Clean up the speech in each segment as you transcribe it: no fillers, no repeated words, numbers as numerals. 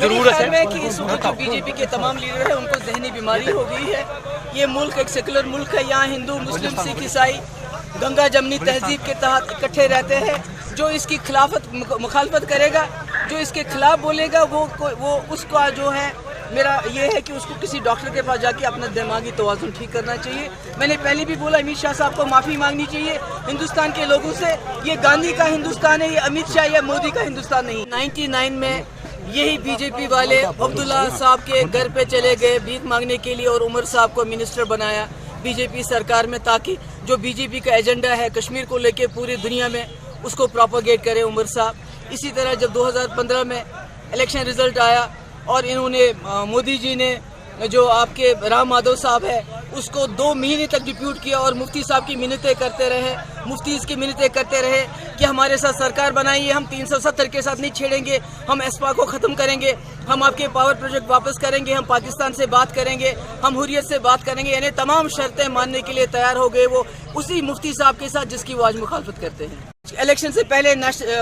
जरूरत है कि इस वक्त जो बीजेपी के तमाम लीडर हैं उनको जहनी बीमारी हो गई है। ये मुल्क एक सेकुलर मुल्क है, यहाँ हिंदू मुस्लिम सिख ईसाई गंगा जमनी तहजीब के तहत इकट्ठे रहते हैं। जो इसकी मुखालफत करेगा, जो इसके खिलाफ बोलेगा, वो उसका जो है मेरा ये है कि उसको किसी डॉक्टर के पास जाके अपना दिमागी तवाज़ुन ठीक करना चाहिए। मैंने पहले भी बोला, अमित शाह साहब को माफ़ी मांगनी चाहिए हिंदुस्तान के लोगों से। ये गांधी का हिंदुस्तान है, ये अमित शाह या मोदी का हिंदुस्तान नहीं। 99 में यही बीजेपी वाले अब्दुल्ला साहब के घर पे चले गए भीख मांगने के लिए और उमर साहब को मिनिस्टर बनाया बीजेपी सरकार में, ताकि जो बीजेपी का एजेंडा है कश्मीर को लेके पूरी दुनिया में उसको प्रोपोगेट करे उमर साहब। इसी तरह जब 2015 में इलेक्शन रिजल्ट आया और इन्होंने मोदी जी ने जो आपके राम माधव साहब है उसको 2 महीने तक डिप्यूट किया और मुफ्ती साहब की मिन्नतें करते रहे, मुफ्तीज़ की मिन्नतें करते रहे कि हमारे साथ सरकार बनाइए, हम 370 के साथ नहीं छेड़ेंगे, हम एस्पा को ख़त्म करेंगे, हम आपके पावर प्रोजेक्ट वापस करेंगे, हम पाकिस्तान से बात करेंगे, हम हुर्रियत से बात करेंगे। यानी तमाम शर्तें मानने के लिए तैयार हो गए वो उसी मुफ्ती साहब के साथ जिसकी वो आज मुखालफत करते हैं। इलेक्शन से पहले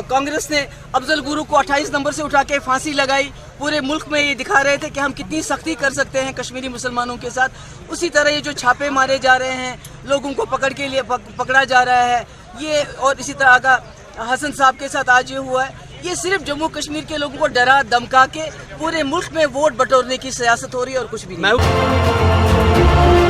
कांग्रेस ने अफजल गुरु को 28 नंबर से उठा के फांसी लगाई। पूरे मुल्क में ये दिखा रहे थे कि हम कितनी सख्ती कर सकते हैं कश्मीरी मुसलमानों के साथ। उसी तरह ये जो छापे मारे जा रहे हैं, लोगों को पकड़ा जा रहा है, ये और इसी तरह का हसन साहब के साथ आज ये हुआ है। ये सिर्फ जम्मू कश्मीर के लोगों को डरा धमका के पूरे मुल्क में वोट बटोरने की सियासत हो रही है और कुछ भी नहीं।